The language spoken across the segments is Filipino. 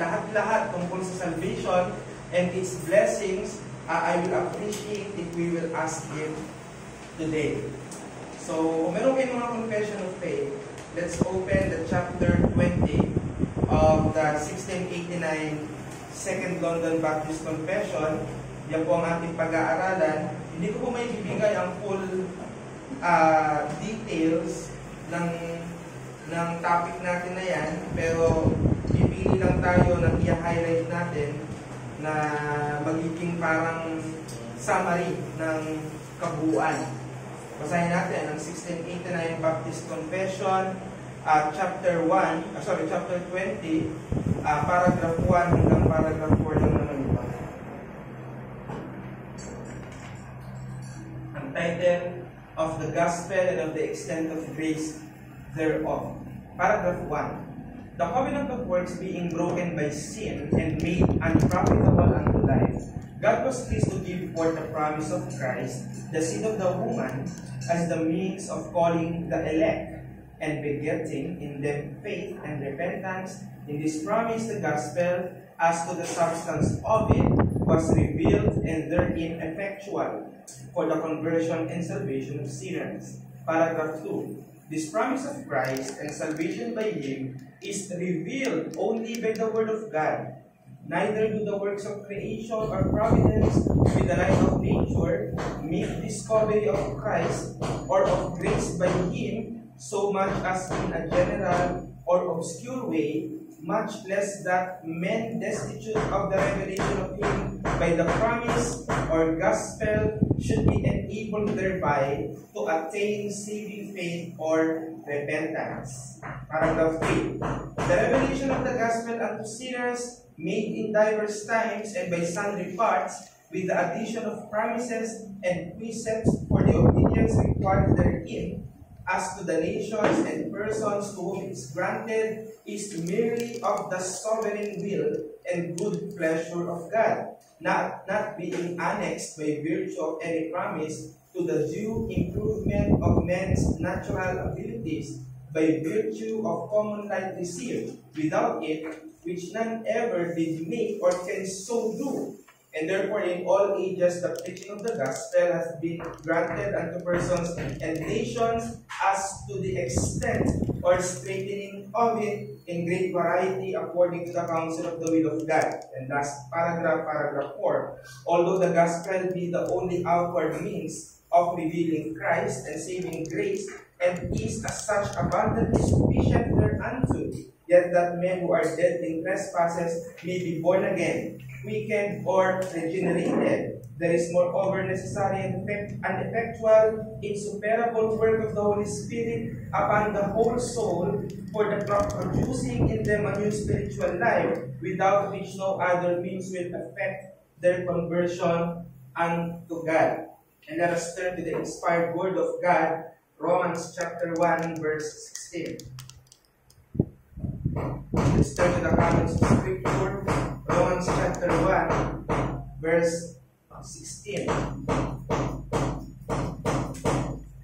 lahat-lahat tungkol sa salvation and its blessings, I will appreciate if we will ask Him today. So, kung meron kayong mga confession of faith, let's open the chapter 20 of the 1689 Second London Baptist Confession. Yan po ang ating pag-aaralan. Hindi ko po may bibigay ang full details ng topic natin na yan, pero pipili lang tayo ng i-highlight natin na magiging parang summary ng kabuuan. Basahin natin ang 1689 Baptist Confession, chapter 20, paragraph 1 hanggang paragraph 4 lang naman ito. Ang title of the Gospel and of the extent of grace thereof. Paragraph 1. The covenant of works being broken by sin and made unprofitable unto life, God was pleased to give forth the promise of Christ, the seed of the woman, as the means of calling the elect, and begetting in them faith and repentance. In this promise, the gospel, as to the substance of it, was revealed and therein effectual for the conversion and salvation of sinners. Paragraph 2. This promise of Christ and salvation by Him is revealed only by the Word of God. Neither do the works of creation or providence with the light of nature make discovery of Christ or of grace by Him so much as in a general or obscure way, much less that men destitute of the revelation of Him by the promise or gospel should be enabled thereby to attain saving faith or repentance. Paragraph 3. The revelation of the gospel unto sinners made in diverse times and by sundry parts, with the addition of promises and precepts for the obedience required therein, as to the nations and persons to whom it is granted, is merely of the sovereign will and good pleasure of God, not being annexed by virtue of any promise to the due improvement of men's natural abilities, by virtue of common light received, without it, which none ever did make or can so do. And therefore, in all ages, the preaching of the gospel has been granted unto persons and nations as to the extent or straightening of it in great variety according to the counsel of the will of God. And last paragraph 4. Although the gospel be the only outward means of revealing Christ and saving grace, and is as such abundantly sufficient thereunto, yet that men who are dead in trespasses may be born again, quickened or regenerated. There is moreover necessary and effectual, insuperable work of the Holy Spirit upon the whole soul, for the producing in them a new spiritual life, without which no other means will affect their conversion unto God. And let us turn to the inspired word of God, Romans chapter 1, verse 16. Let's turn to the comments of Scripture, Romans chapter 1, verse 16.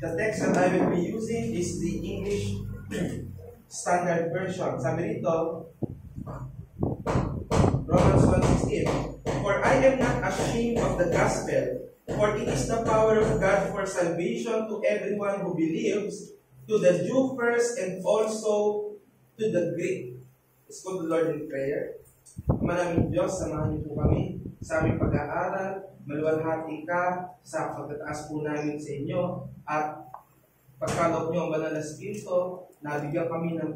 The text that I will be using is the English Standard Version. Sabi nito, Romans 1:16. For I am not ashamed of the gospel, for it is the power of God for salvation to everyone who believes, to the Jew first and also to the Greek. Let's go to the Lord in prayer. Ama namin Diyos, samahan niyo po kami sa aming pag-aaral. Maluwalhati ka sa pagtataas po namin sa inyo, at pagkaloob niyo ang banal na Espiritu, nabigyan kami ng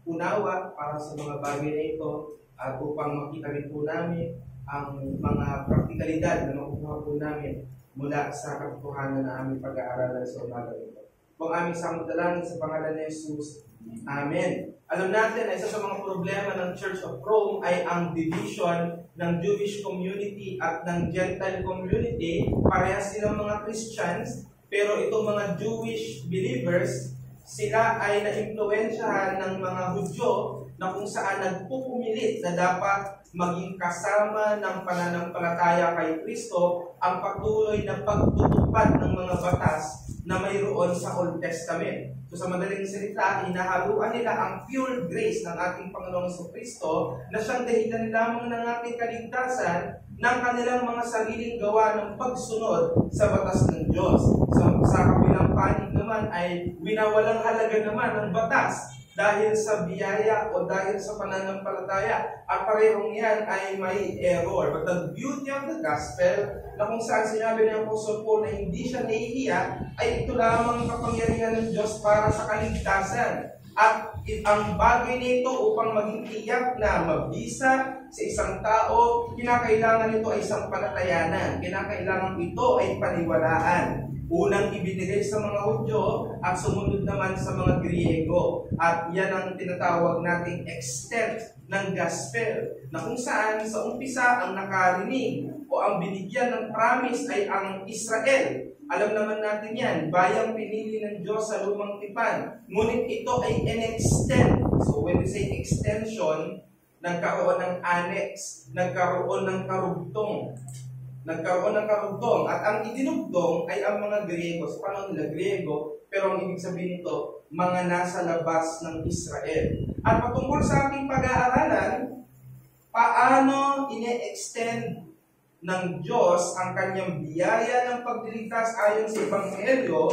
unawa para sa mga bagay na ito, at upang makita rin po namin ang mga praktikalidad na makukuha po namin mula sa katotohanan na aming pag-aaralan sa umaga ito. Kung aming samudalangin sa pangalan ni Jesus. Amen. Alam natin na isa sa mga problema ng Church of Rome ay ang division ng Jewish community at ng Gentile community. Parehas silang mga Christians, pero itong mga Jewish believers, sila ay na-impluensyahan ng mga Hudyo na kung saan nagpupumilit na dapat maging kasama ng pananampalataya kay Kristo ang patuloy na pagtutupad ng mga batas na mayroon sa Old Testament. So sa madaling salita, hinahaluan nila ang pure grace ng ating Panginoong Kristo na siyang dahilan lamang ng ating kaligtasan ng kanilang mga sariling gawa ng pagsunod sa batas ng Diyos. So sa kabilang panig naman ay winawalang halaga naman ng batas dahil sa biyaya o dahil sa pananampalataya. At parehong yan ay may error. But the beauty of the gospel, na kung saan sinabi ng Apostle Paul na hindi siya nahihiya, ay ito lamang kapangyarihan ng Diyos para sa kaligtasan. At ang bagay nito upang maging tiyak na mabisa sa isang tao, kinakailangan ito ay sampalatayanan. Kinakailangan ito ay paniwalaan. Unang ibinigay sa mga Hudyo at sumunod naman sa mga Griego. At yan ang tinatawag nating extent ng gospel, na kung saan sa umpisa ang nakarinig o ang binigyan ng promise ay ang Israel. Alam naman natin yan, bayang pinili ng Diyos sa lumang tipan. Ngunit ito ay in-extend. So when we say extension, nagkaroon ng annex, nagkaroon ng karugtong. At ang idinugtong ay ang mga Griego. Sa panahon nila Griego, pero ang ibig sabihin nito, mga nasa labas ng Israel. At patungkol sa ating pag-aaralan, paano ine-extend ng Diyos ang kanyang biyaya ng pagliligtas ayon sa Ebanghelyo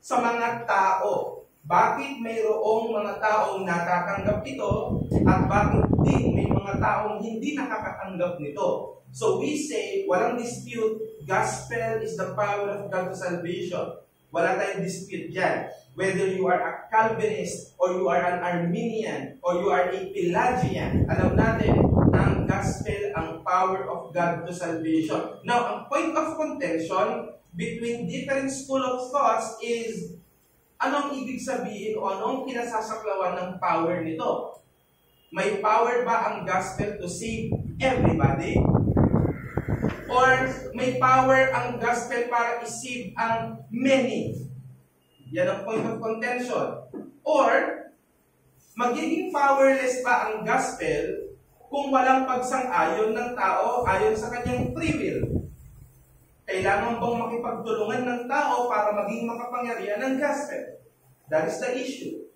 sa mga tao. Bakit mayroong mga taong natatanggap ito at bakit din may mga taong hindi nakakatanggap nito? So we say, walang dispute, gospel is the power of God to salvation. Wala tayong dispute dyan. Whether you are a Calvinist, or you are an Arminian, or you are a Pelagian, alam natin na ang gospel ang power of God to salvation. Now, ang point of contention between different school of thoughts is, anong ibig sabihin o anong kinasasaklawan ng power nito? May power ba ang gospel to save everybody? Or may power ang gospel para isave ang many? Yan ang point of contention. Or, magiging powerless ba ang gospel kung walang pagsang-ayon ng tao ayon sa kanyang free will? Kailangan bang makipagtulungan ng tao para maging makapangyarihan ng gospel? That is the issue.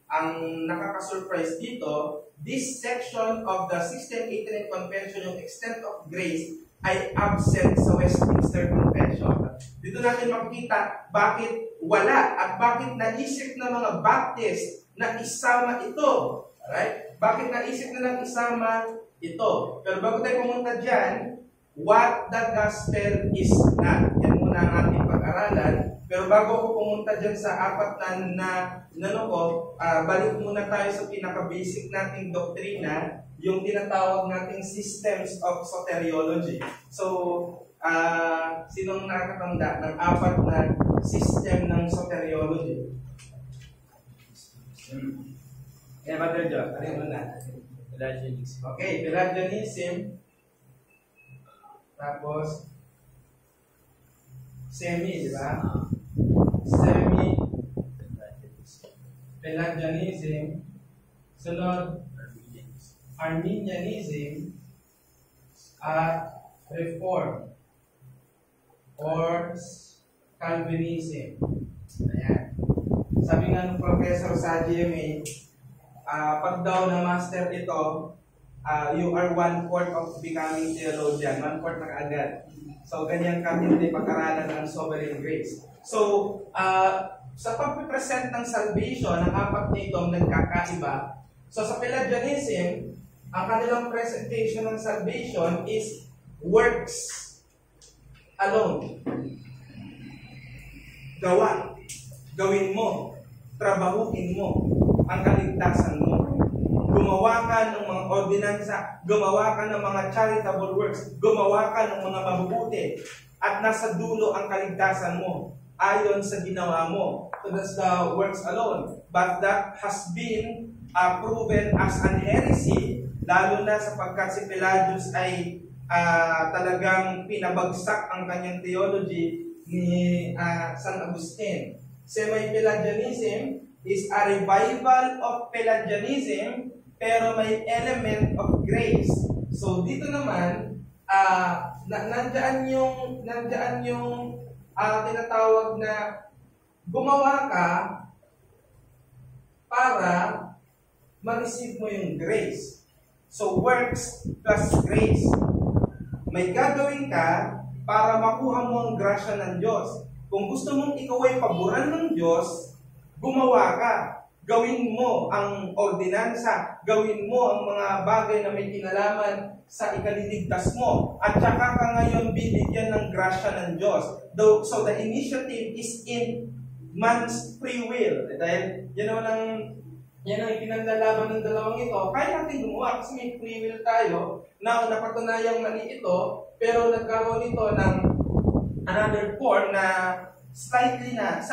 Ang nakaka-surprise dito, this section of the 1689 Convention, yung extent of grace, ay absent sa Westminster Confession. Dito natin makikita bakit wala at bakit naisip ng mga Baptist na isama ito. Alright? Bakit naisip na ng isama ito? Pero bago tayo pumunta dyan, what the gospel is not. Yan muna ang ating pag-aralan. Pero bago ako pumunta dyan sa apat balik muna tayo sa pinaka-basic nating doktrina, yung tinatawag nating systems of soteriology. So, sinong nakakatanda ng apat na system ng soteriology? Kaya Brother John, ano yung una? Pelagianism. Okay, Pelagianism. Tapos, semi, di ba? Pelagianism. Sunod, Arminianism at Reform or Calvinism. Ayan. Sabi nga ng professor sa GMA, pag daw na master ito, you are 1/4 of becoming theologian. 1/4 na kaagad. So, ganyan katindi pag-aralan ng sovereign grace. So, sa pag-present ng salvation, ang apat nitong nagkakaiba. So, sa Pelagianism, ang kanilang presentation ng salvation is works alone. Gawin mo, trabahuin mo ang kaligtasan mo. Gumawa ka ng mga ordinansa, gumawa ka ng mga charitable works, gumawa ka ng mga mabubuti, at nasa dulo ang kaligtasan mo ayon sa ginawa mo. So that's the works alone. But that has been proven as an heresy, lalo na sapagkat si Pelagius ay talagang pinabagsak ang kanyang theology ni San Agustin. Semi-Pelagianism is a revival of Pelagianism, pero may element of grace. So dito naman, nandyan yung tinatawag na gumawa ka para ma-receive mo yung grace. So, works plus grace. May gagawin ka para makuha mo ang grasya ng Diyos. Kung gusto mong ikaw ay paboran ng Diyos, gumawa ka. Gawin mo ang ordinansa. Gawin mo ang mga bagay na may kinalaman sa ikaliligtas mo. At saka ka ngayon bibigyan ng grasya ng Diyos. So the initiative is in man's free will. Dahil yan ang ipinaglalaban ng dalawang ito. Kaya natin gumawa kasi may free will tayo na napatunayang mali ito, pero nagkaroon ito ng another form na slightly na,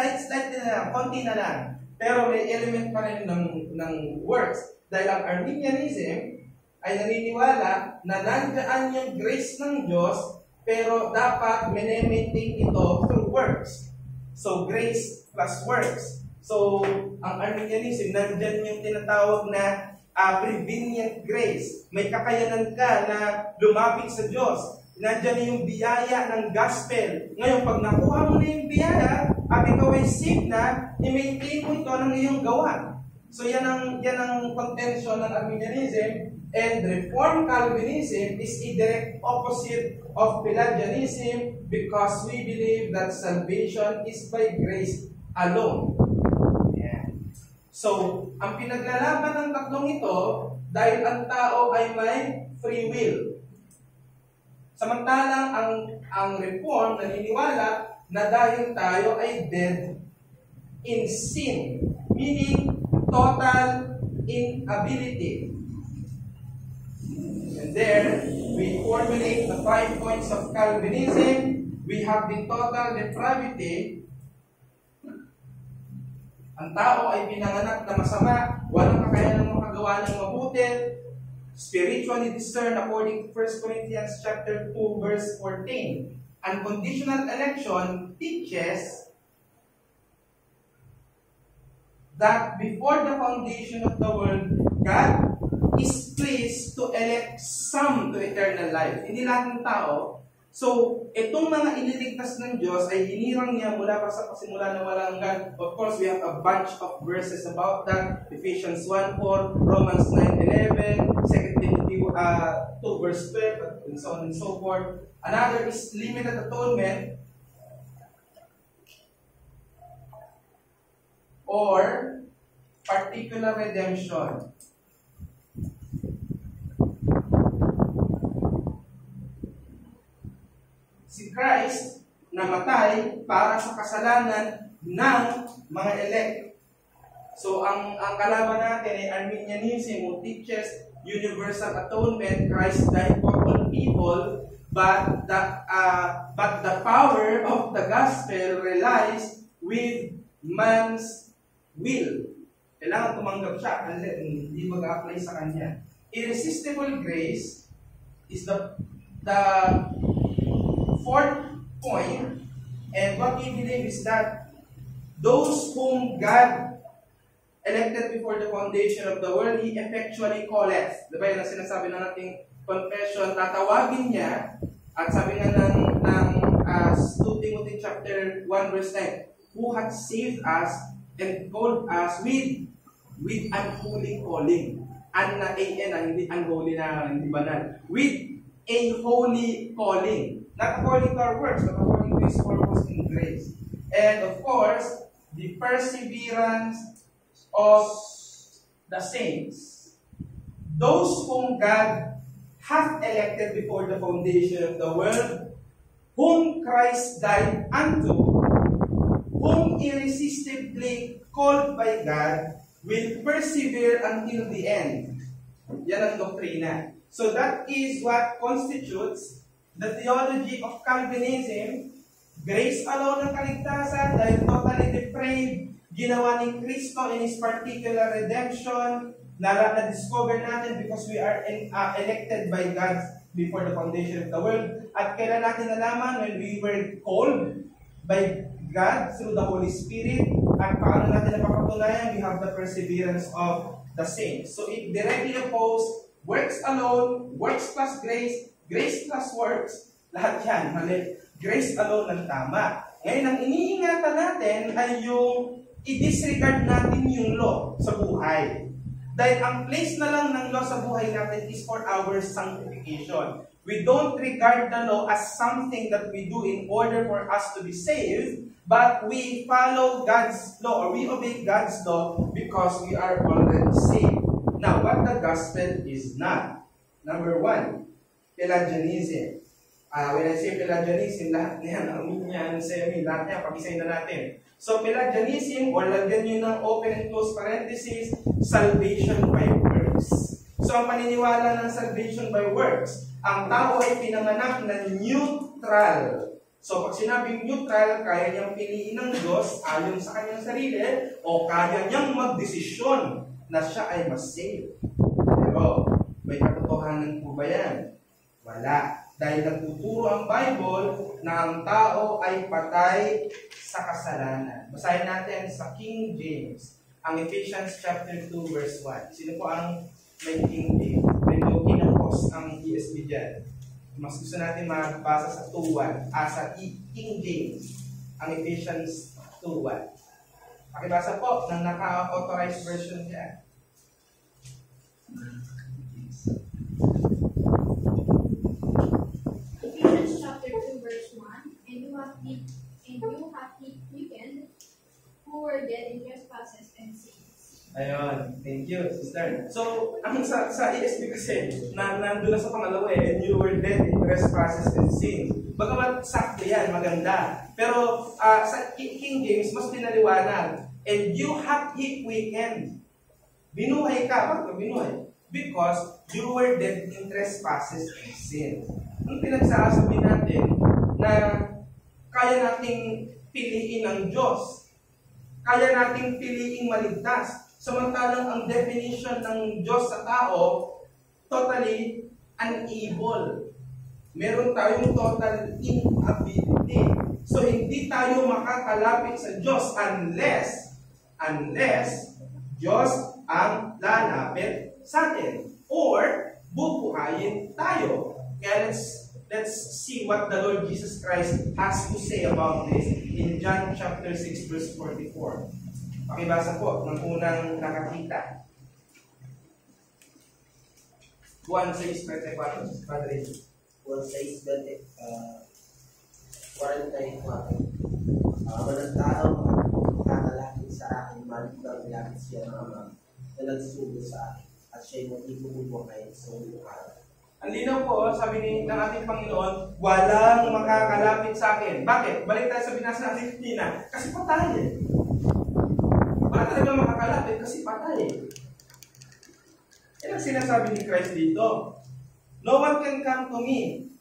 konti na lang. Pero may element pa rin ng works. Dahil ang Arminianism ay naniniwala na nandiyan yung grace ng Diyos, pero dapat maintain ito through works. So, grace plus works. So, ang Arminianism, nandiyan yung tinatawag na prevenient grace. May kakayanan ka na lumapit sa Diyos. Nandiyan yung biyaya ng gospel. Ngayon, pag nakuha mo na yung biyaya, at ikaw ay saved na, i-maintain mo ito ng iyong gawa. So, yan ang contention ng Arminianism. And Reformed Calvinism is a direct opposite of Pelagianism because we believe that salvation is by grace alone. So, ang pinaglalaban ng tatlong ito, dahil ang tao ay may free will. Samantalang ang Reform naniniwala na dahil tayo ay dead in sin, meaning total inability. And there, we formulate the 5 points of Calvinism. We have the total depravity. Ang tao ay pinanganak na masama, walang kakayanan makagawa ng mabuti, spiritually discerned according to 1 Corinthians chapter 2, verse 14. Unconditional election teaches that before the foundation of the world, God is pleased to elect some to eternal life. Hindi lahat ng tao. So, itong mga iniligtas ng Diyos ay hinirang niya mula pa sa pasimula na walang hanggan. Of course, we have a bunch of verses about that. Ephesians 1:4, Romans 9:11, 2 Timothy 2 verse 12, and so on and so forth. Another is limited atonement or particular redemption. Si Christ namatay para sa kasalanan ng mga elect. So, ang kalaban natin ay Arminianism, who teaches universal atonement. Christ died for all people, but the power of the gospel relies with man's will. Kailangan tumanggap siya, hindi mag-apply sa kanya. Irresistible grace is the fourth point, and what we believe is that those whom God elected before the foundation of the world, He effectually calleth. Diba yun ang sinasabi ng ating confession, tatawagin niya, at sabi nga ng 2 Timothy chapter 1 verse 9, who hath saved us and called us with unholy calling. Na hindi unholy na hindi banal. With a holy calling. Not according to our works, but according to His purpose and grace. And of course, the perseverance of the saints. Those whom God hath elected before the foundation of the world, whom Christ died unto, whom irresistibly called by God, will persevere until the end. Yan ang doktrina. So that is what constitutes the theology of Calvinism. Grace alone ang kaligtasan dahil totally depraved, ginawa ni Kristo in His particular redemption, na-discover natin because we are elected by God before the foundation of the world. At kailan natin nalaman? When we were called by God through the Holy Spirit. At paano natin napapatunayan? We have the perseverance of the saints. So it directly opposes works alone, works plus grace, grace plus works, lahat yan, mali. Grace alone ang tama. Ngayon, ang iniingatan natin ay yung i-disregard natin yung law sa buhay. Dahil ang place na lang ng law sa buhay natin is for our sanctification. We don't regard the law as something that we do in order for us to be saved, but we follow God's law, or we obey God's law because we are already saved. Now, what the gospel is not. Number one, Pelagianism. When I say Pelagianism, lahat niyan, Arminian, Semi, lahat niyan, pag-isay na natin. So, Pelagianism, or lagyan nyo ng open and close parenthesis, salvation by works. So, ang paniniwala ng salvation by works, ang tao ay pinanganak na neutral. So, pag sinabing neutral, kaya niyang piliin ng Diyos ayon sa kanyang sarili, o kaya niyang magdesisyon na siya ay mas safe. Pero, may katotohanan po ba yan? Wala. Dahil nagtuturo ang Bible na ang tao ay patay sa kasalanan. Basahin natin sa King James, ang Ephesians chapter 2 verse 1. Sino po ang may King James? Medyo kinapos ang ESV dyan. Mas gusto natin magbasa sa 2.1. Sa King James, ang Ephesians 2.1. Pakibasa po ng naka-authorized version dyan. Ephesians chapter 2 verse 1, and you have quickened who were dead in trespasses and sins. Ayun. Thank you, sister. So, ang sa ESV kasi, nandun na sa pangalawa and you were dead in trespasses and sins. Bagamat sakto yan, maganda. Pero sa King James, mas pinaliwanag. And you have quickened. Binuhay ka. Bakit binuhay? Because you were dead in trespasses and sins. Ang pinagsasabi natin na kaya nating piliin ang Diyos. Kaya nating piliing maligtas. Samantalang ang definition ng Diyos sa tao, totally unable. Meron tayong total inability. So, hindi tayo makakalapit sa Diyos unless Diyos ang lalapit sa atin. Or, bubuhayin tayo. Kaya let's see what the Lord Jesus Christ has to say about this in John chapter 6 verse 44. Pakibasa po ng unang nakakita. Juan 6:44, Padre. Juan 6:44. Walang tao kakalapit sa akin, malit na nilapit siya ng Ama na nagsugo sa akin, at siya'y mag-ibubuhay sa mundo araw. Ang linaw po, sabi ng ating Panginoon, walang makakalapit sa akin. Bakit? Balik tayo sa binasa natin kanina. Kasi patay eh. Wala talaga makakalapit kasi patay. Yan ang sinasabi ni Christ dito. No one can come to me.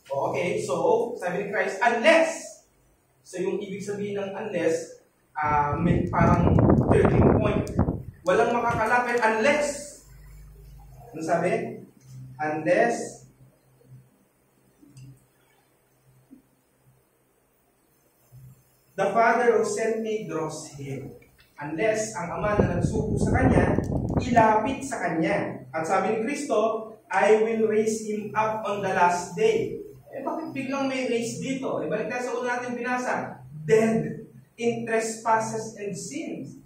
Okay, so, sabi ni Christ, unless. So, yung ibig sabihin ng unless, may parang 13 point. Walang makakalapit unless. Ano sabi? Unless the Father who sent me draws him. Unless ang Ama na nagsugo sa Kanya, ilapit sa Kanya. At sabi ni Kristo, I will raise him up on the last day. Eh bakit biglang may raise dito? Eh balik tayo sa una natin binasa. Dead in trespasses and sins.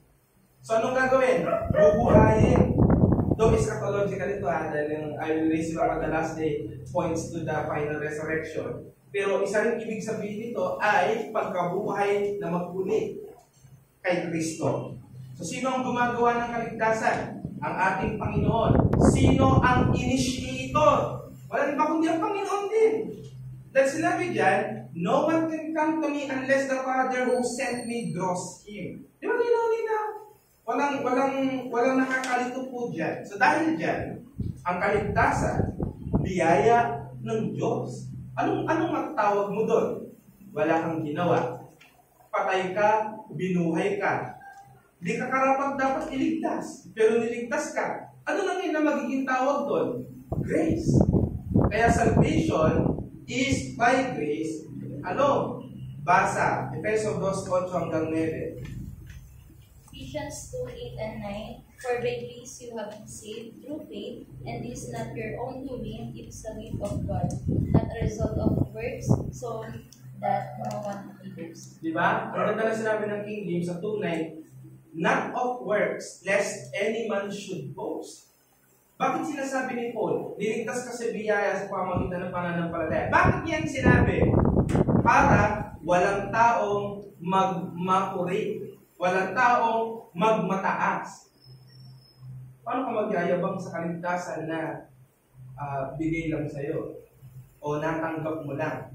So anong gagawin? Bubuhayin. Though eschatological ito dahil yung I will raise you up on the last day points to the final resurrection. Pero isa rin ibig sabihin nito ay pagkabuhay na magpuli kay Kristo. So, sino ang gumagawa ng kaligtasan? Ang ating Panginoon. Sino ang initiator? Wala din ba kundi ang Panginoon din? Dahil sinabi dyan, no one can come to me unless the Father who sent me draws him. Di ba linaw? Walang nakakalito po dyan. So, dahil dyan, ang kaligtasan, biyaya ng Diyos. Anong matawag mo doon? Wala kang ginawa. Patay ka, binuhay ka. Hindi ka karapat dapat iligtas. Pero niligtas ka. Ano lang yun na magiging tawag doon? Grace. Kaya salvation is by grace alone. Basa. Efeso 2:8 hanggang 9. Ephesians 2:8 and 9. For by grace you have been saved through faith, and this is not your own doing, it is the gift of God, not a result of works, so that no one may boast. Di ba? Ang ganda na sinabi ng King James sa 2:9, not of works, lest any man should boast. Bakit sinasabi ni Paul? Niligtas kasi biyaya sa pamamagitan ng pananampalataya. Bakit yan sinabi? Para walang taong magmakurit, walang taong magmataas. Paano ka magyayabang sa kaligtasan na bigay lang sa'yo o natanggap mo lang?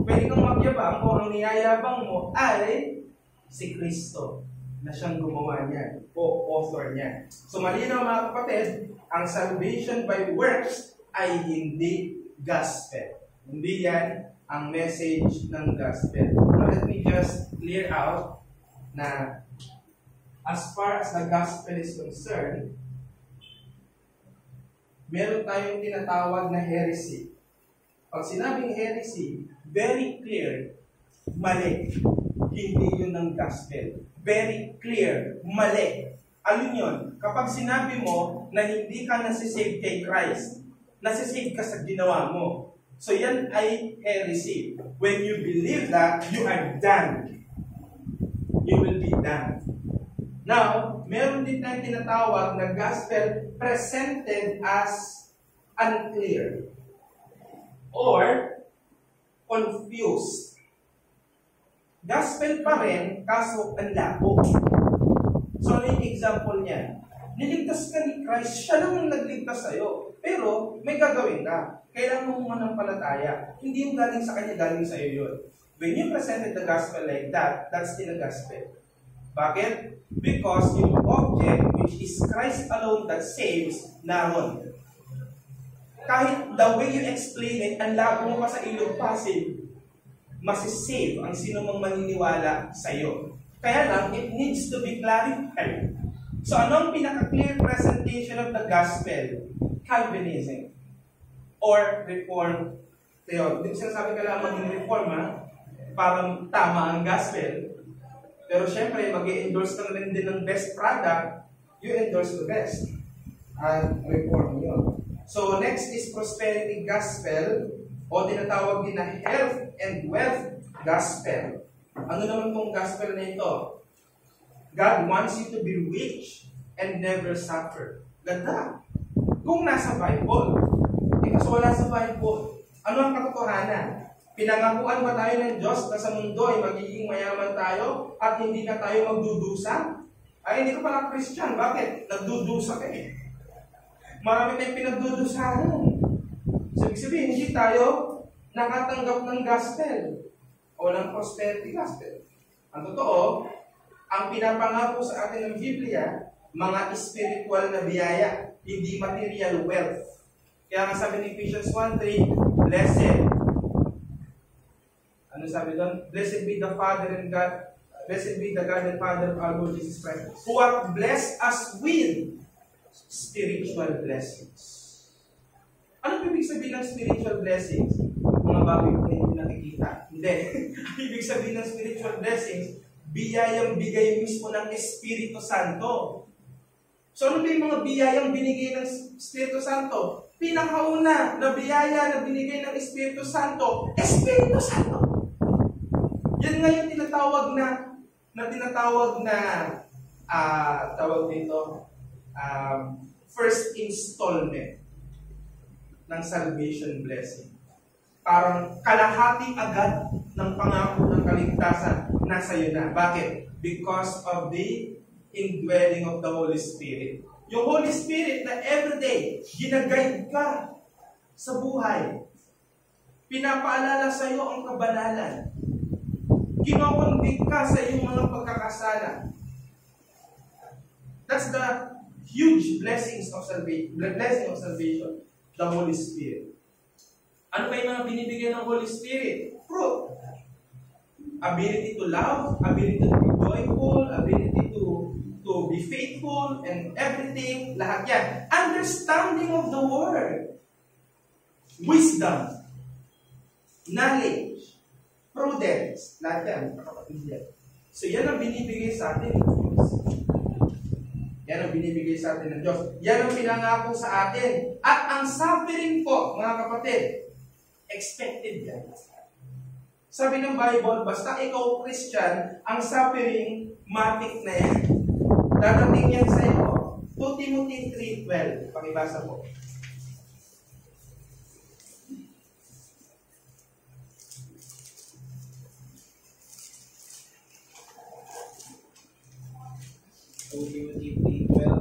Pwede kang magyabang kung ang niyayabang mo ay si Kristo na siyang gumawa niya o author niya. So malinaw mga kapatid, ang salvation by works ay hindi gospel. Hindi yan ang message ng gospel. Now let me just clear out na as far as the gospel is concerned, meron tayong tinatawag na heresy. Pag sinabing heresy, very clear, mali. Hindi yun ng gospel. Very clear, mali. Alin yun? Kapag sinabi mo na hindi ka nasisave kay Christ, nasisave ka sa ginawa mo. So yan ay heresy. When you believe that, you are done. You will be done. Now, meron din tayong tinatawag na gospel presented as unclear or confused. Gospel pa rin, kaso ang labo. So, ano yung example niya? Niligtas ka ni Christ, siya lang ang nagligtas sa'yo. Pero, may gagawin ka. Kailangan mo manampalataya. Hindi yung galing sa kanya, galing sa'yo yun. When you presented the gospel like that, that's still a gospel. Bakit? Because yung object, which is Christ alone that saves, naroon. Kahit the way you explain it, ang labo mo pa sa ilog Pasig, masisave ang sino mang maniniwala sa iyo. Kaya lang, it needs to be clarified. So, anong pinaka-clear presentation of the gospel? Calvinism. Or Reformed theology. Hindi sinasabi ka lang maging Reform, ha? Parang tama ang gospel. Pero syempre, mag-i-endorse ka na rin din ng best product, you endorse the best. And Reform yun. So, next is prosperity gospel, o tinatawag din na health and wealth gospel. Ano naman tong gospel na ito? God wants you to be rich and never suffer. Ganda. Kung nasa Bible. Kasi wala sa Bible. Ano ang katotohanan? Pinangakuan ba tayo ng Diyos na sa mundo ay magiging mayaman tayo at hindi na tayo magdudusa? Ay, hindi ko pala Christian. Bakit? Nagdudusa ka eh. Marami tayong pinagdudusahan. So, ibig sabihin, hindi tayo nakatanggap ng gospel o ng prosperity gospel. Ang totoo, ang pinapangako sa atin ng Biblia, mga spiritual na biyaya, hindi material wealth. Kaya nga sabi ni Ephesians 1:3, blessed. Ano sabi doon? Blessed be the Father and God, blessed be the God and Father of our Lord Jesus Christ, who hath blessed us with spiritual blessings. Ano ibig sabihin ng spiritual blessings? Mga bagay ko na hindi nakikita. Hindi. Ibig sabihin ng spiritual blessings, biyayang bigay mismo ng Espiritu Santo. So ano ba yung mga biyayang binigay ng Espiritu Santo? Pinakauna na biyaya na binigay ng Espiritu Santo, Espiritu Santo. Yan nga yung tinatawag na tawag dito, first installment ng salvation blessing. Parang kalahati agad ng pangako ng kaligtasan nasa iyo na. Bakit? Because of the indwelling of the Holy Spirit. Yung Holy Spirit na everyday, ginaguide ka sa buhay. Pinapaalala sa iyo ang kabanalan. Kinokonvict ka sa iyong mga pagkakasala. That's the huge blessings of salvation, the blessing of salvation, the Holy Spirit. Ano ba yung mga binibigay ng Holy Spirit? Fruit. Ability to love, ability to be joyful, ability to be faithful, and everything, lahat yan. Understanding of the Word. Wisdom. Knowledge. Prudence. Lahat yan. So yan ang binibigay sa atin ng Diyos. Yan ang binibigay sa atin ng Diyos. Yan ang pinangako sa atin. At ang suffering po, mga kapatid, expected yan. Sabi ng Bible, basta ikaw Christian, ang suffering, matik na yan. Dadating yan sa iyo. 2 Timothy 3:12. Pakibasa po. Timothy 3:12,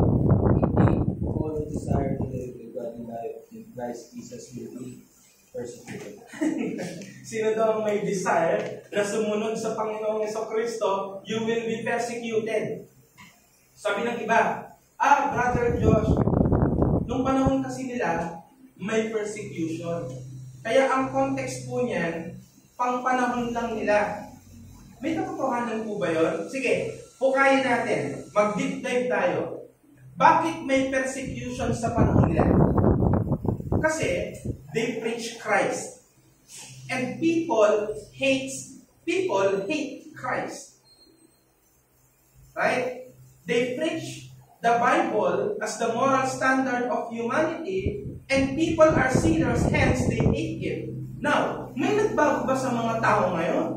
all who desire to live a godly life in Christ Jesus will be persecuted. Sino daw ang may desire na sumunod sa Panginoong Jesucristo, you will be persecuted. Sabi ng iba, Brother Josh, nung panahon kasi nila, may persecution. Kaya ang context po niyan, pang panahon lang nila. May katotohanan po ba yun? Sige, pukayin natin. Mag-deep dive tayo. Bakit may persecution sa panahon nila? Kasi, they preach Christ. And people hate Christ. Right? They preach the Bible as the moral standard of humanity, and people are sinners, hence they hate it. Now, may nagbago ba sa mga tao ngayon?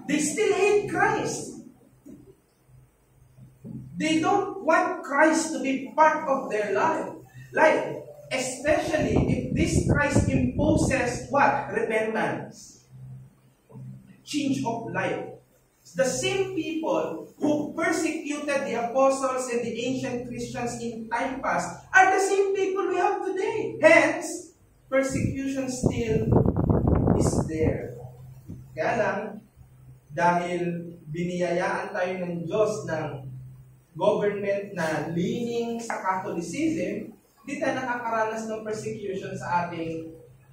They still hate Christ. They don't want Christ to be part of their life. Especially if this Christ imposes what? Repentance. Change of life. The same people who persecuted the apostles and the ancient Christians in time past are the same people we have today. Hence, persecution still is there. Kaya lang, dahil biniyayaan tayo ng Diyos ng government na leaning sa Catholicism, di tayo nakakaranas ng persecution sa ating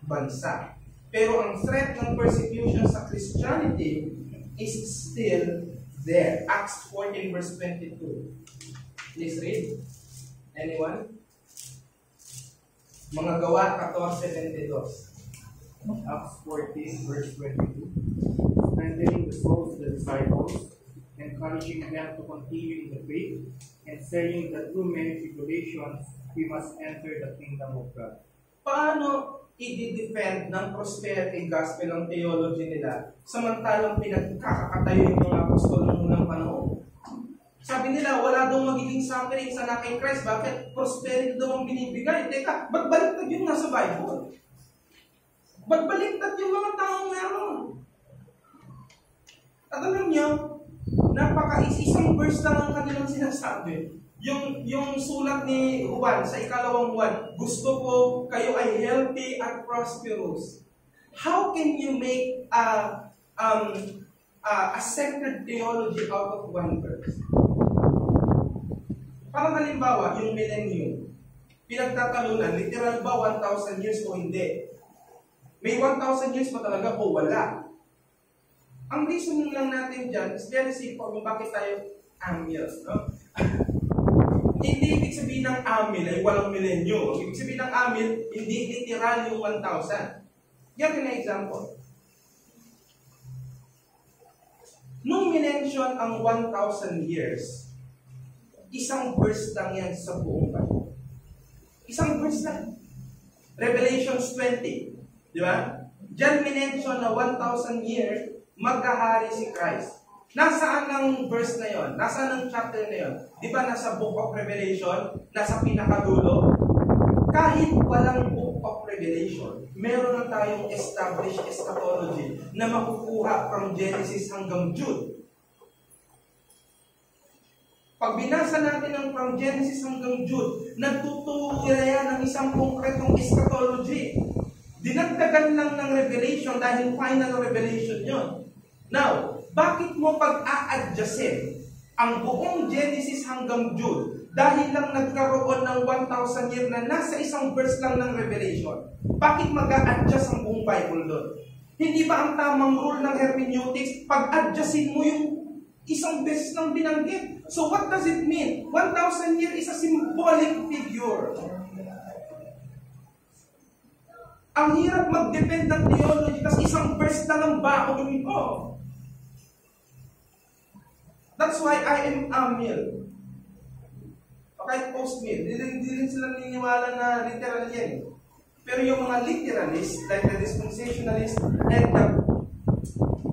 bansa. Pero ang threat ng persecution sa Christianity is still there. Acts 14 verse 22. Please read. Anyone? Mga Gawa 14:22. Acts 14 verse 22. Strengthening the souls of the disciples, encouraging them to continue in the faith, and saying that through many tribulations we must enter the kingdom of God. Paano i-defend ng prosperity gospel ang theology nila samantalang pinagkakatayo yung mga apostol ng unang panahon? Sabi nila, wala daw magiging suffering sa anak kay Christ. Bakit? Prosperity daw ang binibigay. Teka, ba't baliktad yung nasa Bible? Ba't baliktad yung mga taong meron? At alam nyo, isang verse lang ang kanilang sinasabi. Yung sulat ni Juan sa ikalawang Juan, gusto ko kayo ay healthy at prosperous. How can you make a centered theology out of one verse? Parang halimbawa, yung millennium, pinagtatalunan, literal ba 1,000 years o hindi? May 1,000 years pa talaga o wala? Ang reasoning lang natin dyan is very simple kung bakit tayo amil. No? Hindi ibig sabihin ng amil ay walang milenyo. Ibig sabihin ng amil, hindi literal yung 1,000. Yan yung example. Nung minention ang 1,000 years, isang verse lang yan sa buong Bible. Isang verse lang. Revelations 20. Di ba? Diyan minention na 1,000 years, maghahari si Christ. Nasaan ang verse na yon? Nasaan ang chapter na yon? Di ba nasa Book of Revelation? Nasa pinakadulo? Kahit walang Book of Revelation, meron na tayong established eschatology na makukuha from Genesis hanggang Jude. Pag binasa natin ang from Genesis hanggang Jude, nagtuturo yan ng isang konkretong eschatology. Dinagdagan lang ng revelation dahil final revelation yon. Now, bakit mo pag-a-adjustin ang buong Genesis hanggang Jude dahil lang nagkaroon ng 1,000 year na nasa isang verse lang ng Revelation? Bakit mag-a-adjust ang buong Bible doon? Hindi ba ang tamang rule ng hermeneutics, pag-adjustin mo yung isang beses lang binanggit? So what does it mean? 1,000 year is a symbolic figure. Ang hirap mag-depend ng theology kasi isang verse lang ang baon mo. That's why I am amil. Okay, post-mill. Hindi rin sila niniwala na literal yan. Pero yung mga literalists, like the dispensationalists and the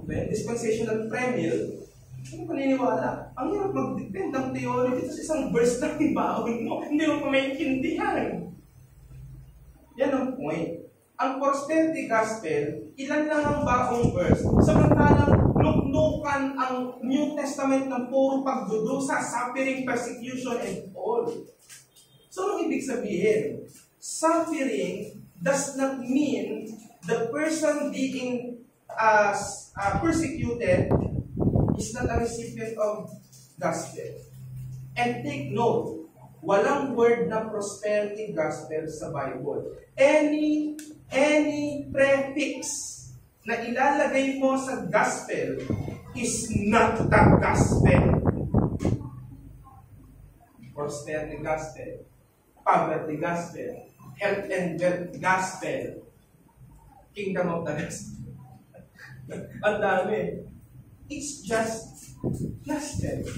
dispensational premill, hindi ko paniniwala. Ang hirap mag-depend ng theory dito sa isang verse na ibaawin mo. Hindi mo pa maintindihan. Yan ang point. Ang prosperity gospel, ilan lang ang bagong verse. Samantalang luklukan ang New Testament ng puro pagdudusa, suffering, persecution, and all. So, anong ibig sabihin? Suffering does not mean the person being persecuted is not a recipient of gospel. And take note, walang word na prosperity gospel sa Bible. Any prefix na ilalagay mo sa gospel is not the gospel. Prosperity gospel, poverty gospel, health and wealth gospel, kingdom of the gospel. Ang dami. It's just gospel.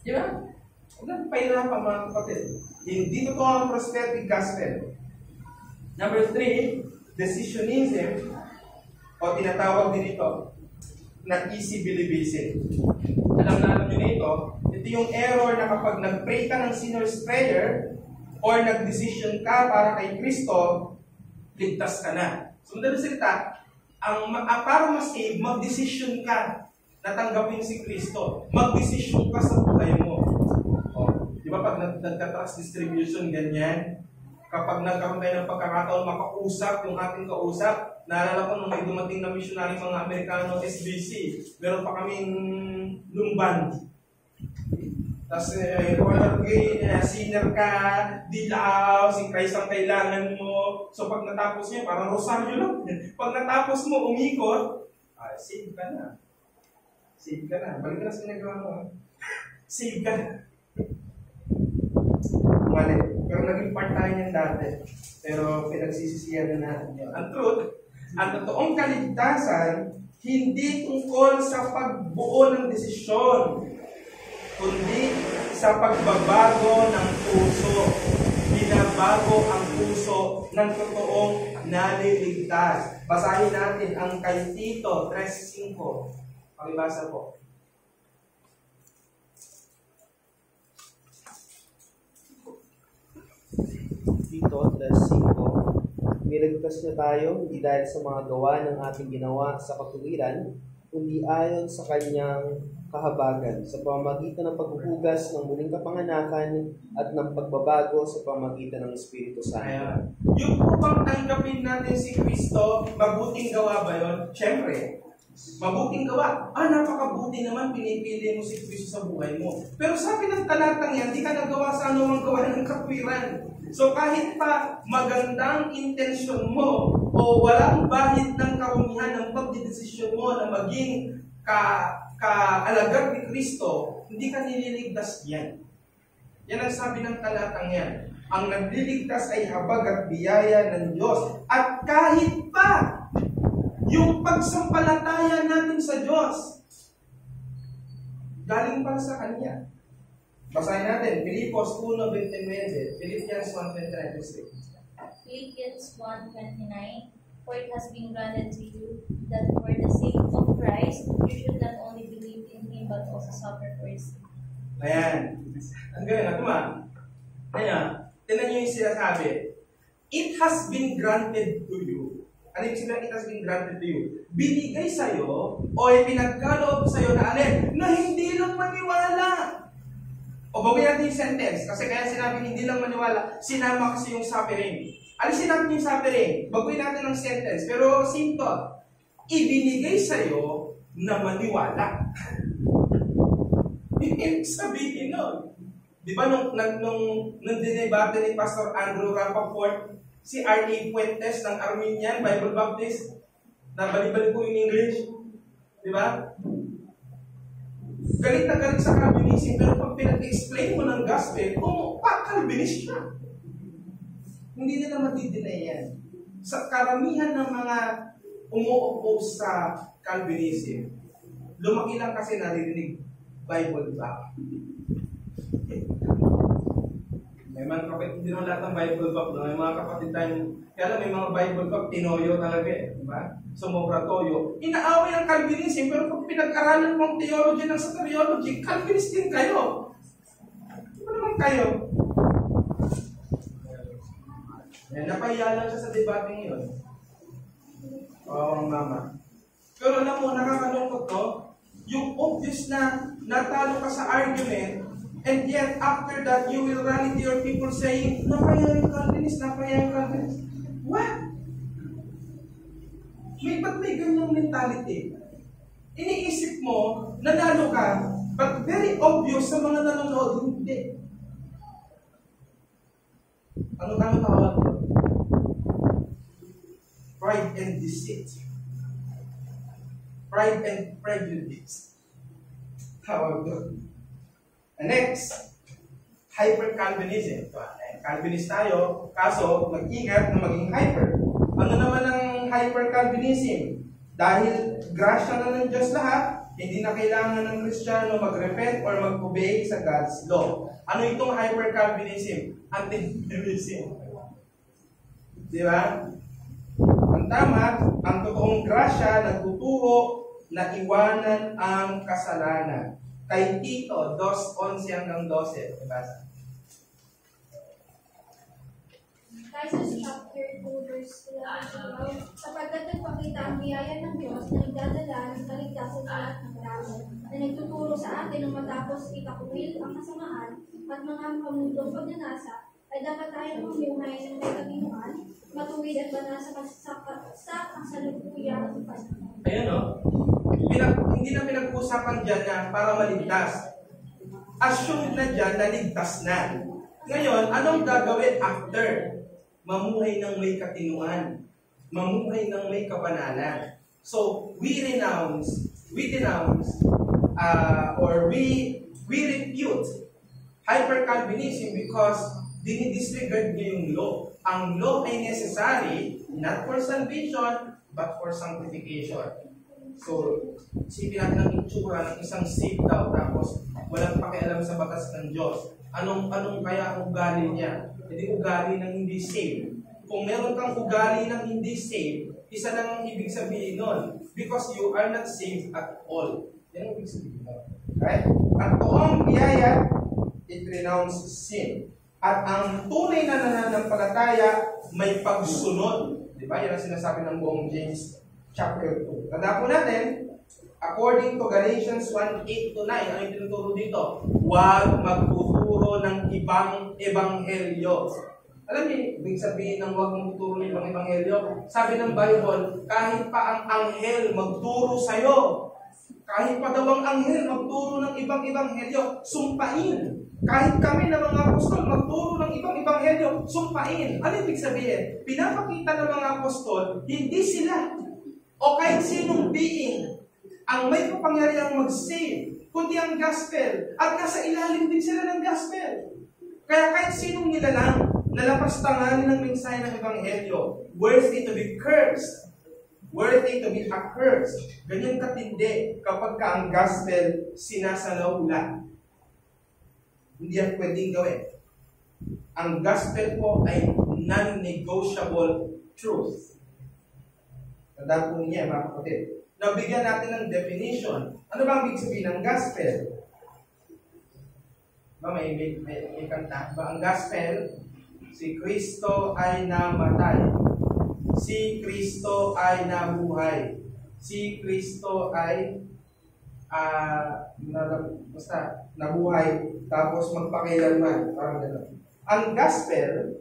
Di ba? Huwag natin pahirapan mga kapatid. Hindi totoo ang prosperity gospel. Number 3, decisionism, o tinatawag din ito, na easy believism. Alam nyo nito, ito yung error na kapag nag-pray ka ng sinner's prayer, or nag-decision ka para kay Kristo, ligtas ka na. So, madaling salita, para ma-save, mag-decision ka na tanggapin si Kristo. Mag-decision ka sa buhay mo. Di ba pag nagka-tax distribution, ganyan, kapag nagkaroon tayo ng pagkakataon makausap yung ating kausap, naalala ko nung may dumating na missionary mga Amerikano SBC, meron pa kaming lumban. Tapos, sinner ka, dilaw, si Christ ang kailangan mo. So, pag natapos niya, parang rosaryo lang. Pag natapos mo, umikot, save ka na. Save ka na. Balik ka na sa ginagawa mo. Save ka na. Mali. Pero naging part tayo niyan dati. Pero pinagsisisiyan na natin yun. Ang truth, ang totoong kaligtasan, hindi tungkol sa pagbuo ng desisyon, kundi sa pagbabago ng puso. Binabago ang puso ng totoong naliligtas. Basahin natin ang kay Tito 3:5. Pakibasa po. Tito 3:5. Niligtas na tayo, hindi dahil sa mga gawa ng ating ginawa sa katuwiran, kundi ayon sa kanyang kahabagan, sa pamamagitan ng paghuhugas ng muling kapanganakan at ng pagbabago sa pamamagitan ng Espiritu Santo. Ayan. Yung upang tanggapin natin si Kristo, mabuting gawa ba yun? Siyempre, mabuting gawa. Napakabuti naman, pinipili mo si Kristo sa buhay mo. Pero sabi ng talatang yan, di ka nagawa sa anumang gawa ng katwiran. So kahit pa magandang intensyon mo o walang bahid ng karumihan ng pagdidesisyon mo na maging kaalagad ni Kristo, hindi ka nililigtas yan. Yan ang sabi ng talatang yan. Ang nagliligtas ay habag at biyaya ng Diyos. At kahit pa yung pagsampalataya natin sa Diyos, galing pa sa Kanya. Basahin natin, Filipos 1:29, Philippians 1:29. Philippians 1:29, for it has been granted to you that for the sake of Christ, you should not only believe in Him but also suffer for His sake. Ayan. Ang galing na tuma. Ayan. Tignan nyo yung sinasabi. It has been granted to you. Ano yung sabihin, it has been granted to you? Binigay sa'yo o pinagkaloob sa'yo na alin na hindi lang maniwala. O bawi natin yung sentence. Kasi kaya sinabi hindi lang maniwala, sinama kasi yung suffering. Alisin natin yung suffering. Baguhin natin ang sentence. Pero simple. Ibinigay sa'yo na maniwala. Ibig sabihin nun. Di ba nung dinebate ni Pastor Andrew Rappaport, si R.A. Fuentes ng Armenian Bible Baptist, na balik-balik po in English. Di ba? Galit na galit sa Calvinism, pero pag pinag-explain mo ng gospel, Calvinist siya. Hindi nila matidinay yan. Sa karamihan ng mga umu-oppose sa Calvinism, lumaki lang kasi naririnig Bible ba? May mga kapatid, hindi naman lahat ng Bible Cup, no? May mga kapatid tayong, kaya lang may mga Bible Cup, tinoyo talaga eh, di ba? Sumobra toyo. Inaaway ang Calvinism, pero pag pinag-aralan mong theology ng soteriology, Calvinist din kayo. Di ba naman kayo? Yan, napahiya lang siya sa debating yun. Oo, mama. Pero alam mo, nakakalungkot to, yung obvious na natalo ka sa argument, and yet after that, you will rally to your people saying, napaya yung Calvinist, napaya yung Calvinist. What? Ba't may ganyang mentality? Iniisip mo, nanalo ka, but very obvious sa mga nanonood, hindi. Ano tawag doon? Pride and deceit. Pride and prejudice. Tawag doon. And next, hyper-Calvinism. Calvinist tayo, kaso mag-ingat na maging hyper. Ano naman ang hyper-Calvinism? Dahil grasya na ng Diyos lahat, hindi na kailangan ng Kristiyano mag-repent or mag-obey sa God's law. Ano itong hyper-Calvinism? Anti-Calvinism. Di ba? Ang tama, ang totoong grasya nagtuturo na iwanan ang kasalanan. Kay Tito, 2:11 hanggang 12. Ibasa. Titus chapter 2 verse 11, sapagkat nagpakita ang biyaya ng Diyos na nagdadala ng kaligtasan sa lahat ng tao, na nagtuturo sa atin ng matapos itakwil ang kasamaan at mga kamundong pagnanasa, ay dapat tayo mamuhay ng may kabinuan, matuwid at banal sa kasalukuyang panahon. Ayan o. Hindi na pinag-uusapan dyan na para maligtas. Assume na dyan na ligtas na. Ngayon, anong gagawin after? Mamuhay ng may katinuan. Mamuhay ng may kabanalan. So, we refute hyper-Calvinism because dinidisregard niya yung law. Ang law ay necessary, not for salvation, but for sanctification. So, isipin natin ang itsura ng isang saved daw, tapos walang pakialam sa batas ng Diyos. Anong kaya ang ugali niya? Hindi ugali ng hindi saved. Kung meron kang ugali ng hindi saved, isa lang ang ibig sabihin nun. Because you are not saved at all. Yan ang ibig sabihin nun. Right? At toong biyaya, it renounces sin. At ang tunay na nananampalataya, may pagsunod. Di ba? Yan ang sinasabi ng buong James chapter 2. Tanda po natin, according to Galatians 1:8-9, ano yung tinuturo dito? Huwag magtuturo ng ibang ebanghelyo. Alam niyo, ibig sabihin ng huwag magtuturo ng ibang ebanghelyo? Sabi ng Bible, kahit pa ang anghel magturo sa'yo, kahit pa daw ang anghel magturo ng ibang ebanghelyo, sumpain. Kahit kami na mga apostol magturo ng ibang ebanghelyo, sumpain. Ano ibig sabihin? Pinapakita ng mga apostol, hindi sila o kahit sinong being ang may kapangyarihang mag-save, kundi ang gospel. At nasa ilalim din sila ng gospel. Kaya kahit sinong nilalang nalapastanganin ng mensahe ng ebanghelyo, worthy to be cursed, worthy to be accursed. Ganyan katindi kapag ka ang gospel sinasalaula. Hindi yan pwedeng gawin. Ang gospel po ay non-negotiable truth. Tandaan po niya, mga kapatid. Nabigyan natin ng definition. Ano ba ang ibig sabihin ng gospel? May kanta. Ang gospel, si Kristo ay namatay. Si Kristo ay nabuhay. Si Kristo ay basta nabuhay tapos magpakailanman. Parang gano'n. Ang gospel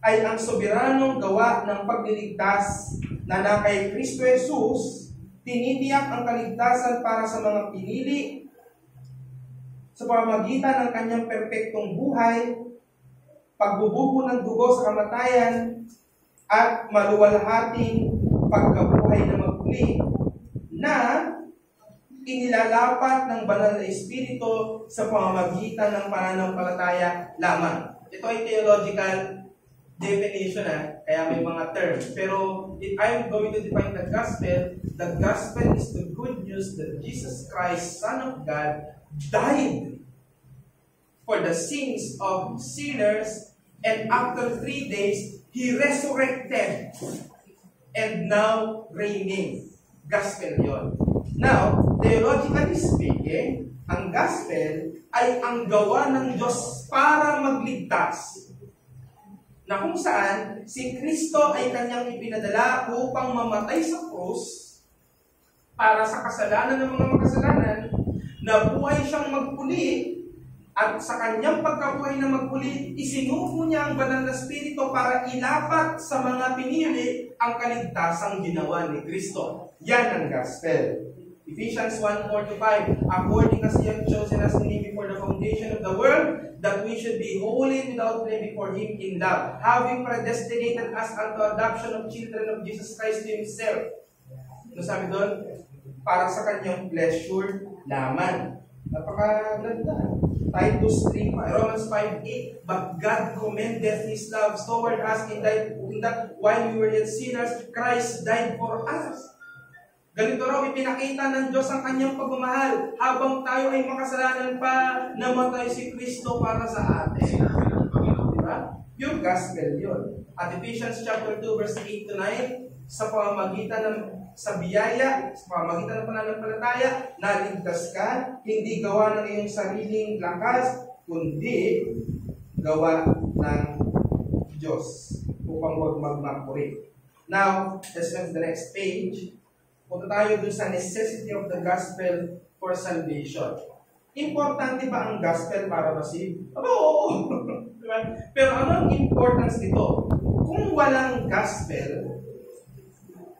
ay ang soberanong gawa ng pagliligtas na kay Kristo Jesus, tinitiyak ang kaligtasan para sa mga pinili sa pamamagitan ng kanyang perpektong buhay, pagbububo ng dugo sa kamatayan, at maluwalhating pagkabuhay na magmuli na inilalapat ng banal na Espiritu sa pamamagitan ng pananampalataya lamang. Ito ay theological definition, kaya may mga terms. Pero if I'm going to define the gospel is the good news that Jesus Christ, Son of God, died for the sins of sinners And after 3 days, He resurrected. And now reigning. Gospel yon. Now, theologically speaking, ang gospel ay ang gawa ng Diyos para magligtas. Na kung saan, si Kristo ay kanyang ipinadala upang mamatay sa krus para sa kasalanan ng mga makasalanan, na buhay siyang magpuli, at sa kanyang pagkabuhay na magpuli, isinuko niya ang banal na Espiritu para ilapat sa mga pinili ang kaligtasang ginawa ni Kristo. Yan ang gospel. Ephesians 1:4-5, according as He hath chosen us in Him before the foundation of the world, that we should be holy without blame before Him in love, having predestinated us unto adoption of children of Jesus Christ to Himself. Ano sabi doon? Para sa kanyang pleasure laman. Napakaganda. Titus 3, Romans 5:8, but God commendeth His love toward us in that while we were yet sinners, Christ died for us. Ganito raw, ipinakita ng Diyos ang kanyang pagmamahal. Habang tayo ay makasalanan pa, namatay si Kristo para sa atin. Diba? Yung gospel yun. At Ephesians chapter 2, verse 8-9, sa pamamagitan ng sa biyaya, sa pamamagitan ng pananampalataya, naligtas ka, hindi gawa ng iyong sariling lakas, kundi gawa ng Diyos upang huwag magmapuri. Now, let's move to the next page. Punta tayo dun sa necessity of the gospel for salvation. Importante ba ang gospel para ma-save? Aba, oo. Pero ano ang importance nito? Kung walang gospel,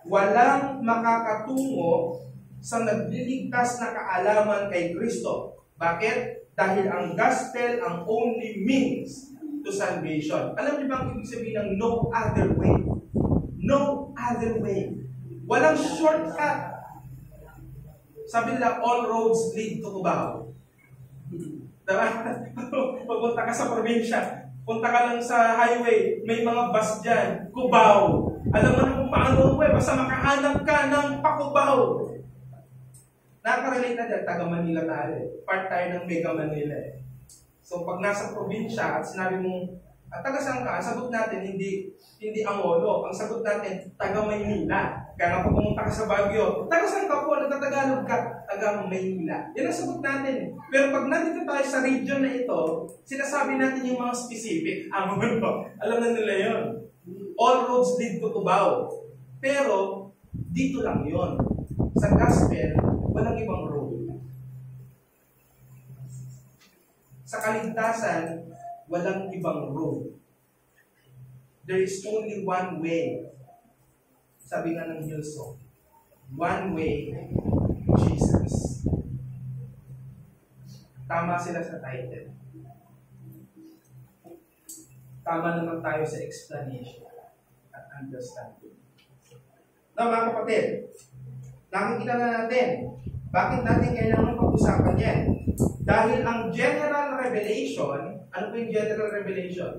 walang makakatungo sa nagliligtas na kaalaman kay Kristo. Bakit? Dahil ang gospel ang only means to salvation. Alam niyo ba ang ibig sabihin ng no other way? No other way. Walang shortcut. Sabi nila, all roads lead to Cubao. Diba? Pagpunta ka sa probinsya, punta ka lang sa highway, may mga bus dyan, Cubao. Alam mo na kung paano basta makahanap ka ng pa-Cubao. Nakarelate na dyan, taga Manila tayo. Part tayo ng Mega Manila. So pag nasa probinsya at sinabi mong, taga saan ka? Ang sagot natin, hindi Angono. Ang sagot natin, taga Maynila. Kaya nga pag pumunta ka sa Baguio, taga saan ka po? Nagtatagalog ka? Taga Maynila. Yan ang sagot natin. Pero pag nandito tayo sa region na ito, sinasabi natin yung mga specific. Alam na nila yun. All roads lead to Cubao. Pero, dito lang yun. Sa gospel, walang ibang road. Sa kaligtasan, walang ibang road. There is only one way. Sabi nga ng Hillsong, one way, Jesus. Tama sila sa title. Tama naman tayo sa explanation at understanding. Now, mga kapatid, nakikita na natin, bakit natin kailangan pag-usapan yan? Dahil ang general revelation, ano po yung general revelation?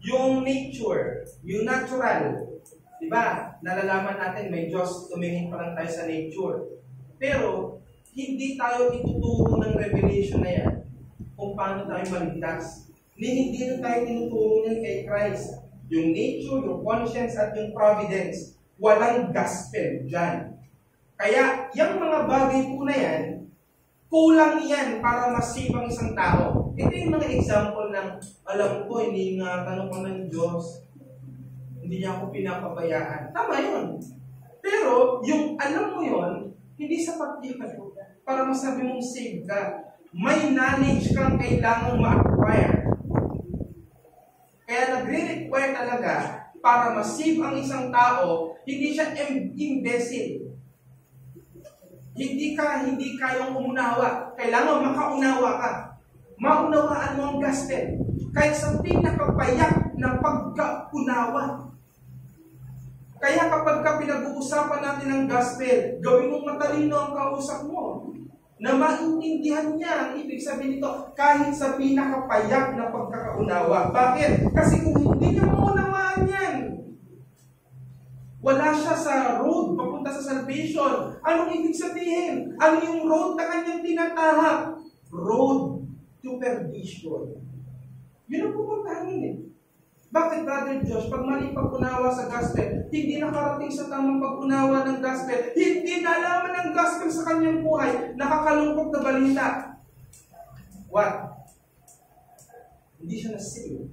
Yung nature, yung natural, di ba? Nalalaman natin may Diyos, tumingin pa lang tayo sa nature. Pero, hindi tayo ituturo ng revelation na yan kung paano tayo maligtas. Hindi na tayo tinuturo yan kay Christ. Yung nature, yung conscience, at yung providence. Walang gospel dyan. Kaya, yung mga bagay po na yan, kulang yan para masave ang isang tao. Ito yung mga example ng, alam ko, hindi nga tanong ko ng Diyos, hindi niya ako pinapabayaan. Tama yun. Pero, yung alam mo yun, hindi sapat yun para masabi mong save ka. May knowledge kang kailangang ma-acquire. Kaya nagre-require talaga para ma-save ang isang tao, hindi siya imbecile. Hindi kayang umunawa. Kailangan makaunawa ka. Maunawaan mo ang gospel. Kahit sa pinakapayak na pagkaunawa. Kaya kapag pinag-uusapan natin ang gospel, gawin mong matalino ang kausap mo. Na maintindihan niya ang ibig sabihin nito kahit sa pinakapayak na pagkakaunawa. Bakit? Kasi kung hindi niya maunawaan yan, wala siya sa road papunta sa salvation. Anong ibig sabihin? Ano yung road na kanyang tinatahak? Road to perdition. Yun ang pupuntahan yun eh. Bakit, Brother Josh, pag mali pag-unawa sa gospel, hindi nakarating sa tamang pag-unawa ng gospel, hindi nalaman ng gospel sa kanyang buhay, nakakalungkot na balita. What? Hindi siya na-save.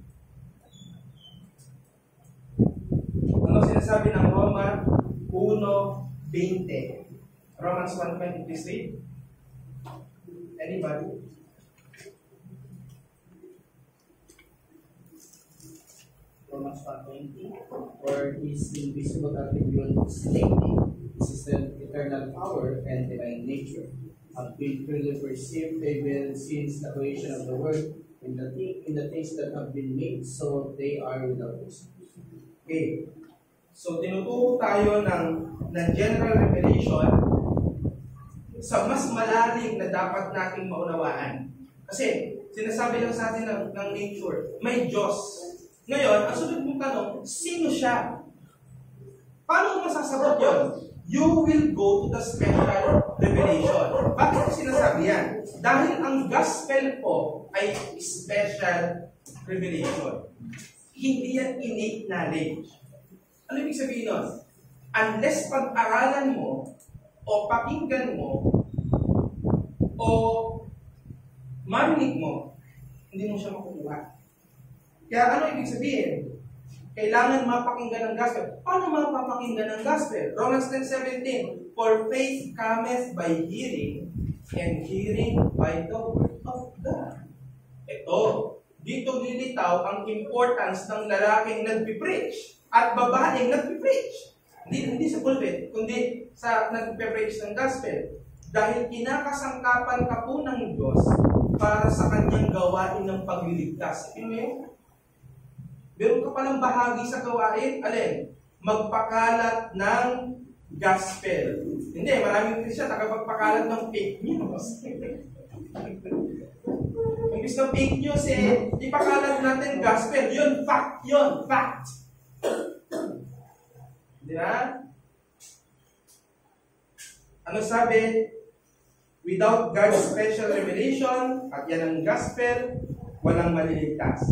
Ano sinasabi ng Roma 1:20? Romans 1:20, please read. Anybody? Romans 1:20, for his invisible attributes, namely his eternal power and divine nature, have been clearly perceived even since the creation of the world in the things that have been made, so they are without excuse. Okay. So, tinuturo tayo ng general revelation sa mas malalim na dapat nating maunawaan. Kasi, sinasabi lang sa atin ng nature, may Diyos. Ngayon, ang sunod mong tanong, sino siya? Paano mo masasagot yun? You will go to the special revelation. Bakit ko sinasabi yan? Dahil ang gospel po ay special revelation. Hindi yan innate knowledge. Ano ibig sabihin nun? Unless pag-aralan mo, o pakinggan mo, o marinig mo, hindi mo siya makukuha. Kaya ano ibig sabihin? Kailangan mapakinggan ng gospel. Paano mapapakinggan ng gospel? Romans 10:17, for faith cometh by hearing, and hearing by the word of God. Ito, dito lilitaw ang importance ng lalaking nagpipreach at babaeng nagpipreach. Hindi sa pulpit, kundi sa nagpipreach ng gospel. Dahil kinakasangkapan ka po ng Diyos para sa kanyang gawain ng pagliligtas. Amen? Meron ka palang bahagi sa gawain, alin? Magpakalat ng gospel. Hindi, maraming Christian nakapagpakalat ng fake news. Imbis ng fake news, ipakalat natin gospel. Yun, fact yun, fact. Di ba? Ano sabi? Without God's special revelation, at yan ang gospel, walang maliligtas.